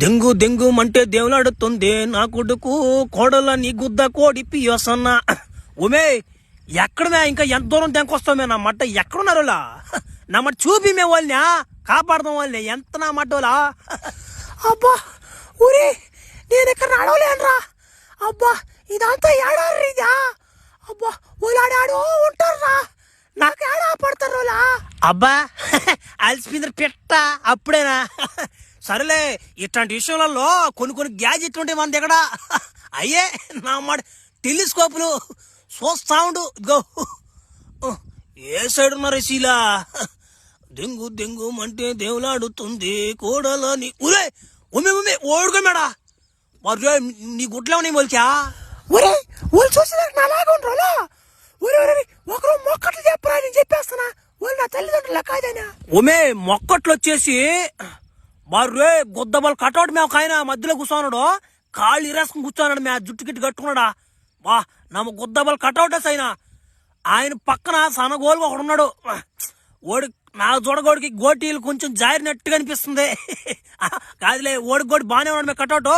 దెంగు దెంగు అంటే దేవులాడుతుంది నా కొడుకు కోడలని గుద్ద కోడి పియోసన్న. ఉమే ఎక్కడమే ఇంకా ఎంత దూరం దెంకొస్తామే నా మట్ట ఎక్కడున్నారు నా మట్ట చూపి మేము వాళ్ళని కాపాడదాం వాళ్ళని ఎంత నా మట్టోలా. అబ్బా ఊరే నేను ఇక్కడ నడవలేనురా. అబ్బా ఇదంతా ఏడారు ఇదా. అబ్బా ఊలాడాడు ఉంటారా నాకు ఏడా పడతారులా. అబ్బా అలసిపోయింది పెట్ట అప్పుడేనా. సరేలే ఇట్లాంటి విషయాలలో కొన్ని గ్యాజెట్లు ఉంటాయి మన దగ్గర. అయ్యే నా మాట టెలిస్కోపులు చూస్తా ఉండు. ఇదిగో ఏ సైడ్ ఉన్నారు శీలా. దెంగు దెంగు అంటే దేవులాడుతుంది కోడలని. ఊరే ఉమ్మే ఉమ్మే ఓడుకోమేడా మరి నీ గుడ్లో ఉన్నాయి మొలికా. ఒరే వాళ్ళు చూసి నాలాగా ఉండరా. ఒకరు మొక్కట్లు చెప్పరా నేను చెప్పేస్తున్నా. వాళ్ళు నా తల్లిదండ్రులు కాదైనా. ఉమే మొక్కట్లు వచ్చేసి మర్రే గుద్దబల్ కటౌట్ మేము ఆయన మధ్యలో కూర్చోన్నాడు. కాళ్ళు ఇరేసుకుని కూర్చోన్నాడు. మే జుట్టు గిట్టు కట్టుకున్నాడా. బా నమ్మ గుద్దబల్ కటౌటస్ అయినా ఆయన పక్కన సనగోలు ఒకడు ఉన్నాడు. ఓడి నా చూడగోడికి గోటీలు కొంచెం జారినట్టుగా అనిపిస్తుంది. కాదులే ఓడికి గోడి బాగానే ఉన్నాడు మే కటౌట్.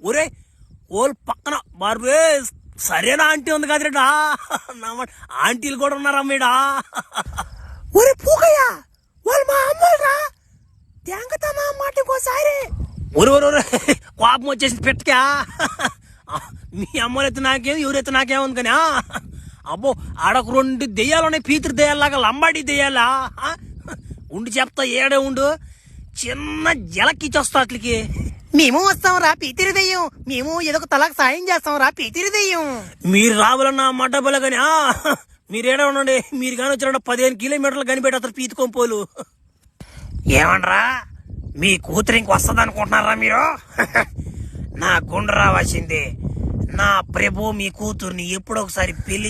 ఊరే ఓళ్ళు పక్కన మర్రే సరేనా ఆంటీ ఉంది కదరేడా. ఆంటీలు కూడా ఉన్నారా మీడా. ఒరే పూకయ్యా వాళ్ళు మా అమ్మరా మాటకోసారి. కోపం వచ్చేసి పెట్టకా. మీ అమ్మలైతే నాకేం ఎవరైతే నాకేముంది కానీ. అబ్బో ఆడొక 2 దెయ్యాలు ఉన్నాయి. పీతృ దెయ్యాలాగా లంబాడి దెయ్యాలా. ఉండి చెప్తా ఏడే ఉండు. చిన్న జలకిచ్చొస్తా అట్లకి. మేము వస్తాం రా పీతిరి దెయ్యం. మేము ఏదో ఒక తలకు సాయం చేస్తాం రా పీతిరి దెయ్యం. మీరు రావాలన్నా మడ్డబల గాని మీరేడా ఉండండి. మీరు కానీ వచ్చిన 15 కిలోమీటర్లు కనిపెట్టేస్తారు పీతి కొంపోలు. ఏమనరా మీ కూతురు ఇంక వస్తుంది అనుకుంటున్నారా మీరు. నా గుండె రావాల్సిందే. నా ప్రభు మీ కూతుర్ని ఎప్పుడొకసారి పెళ్లి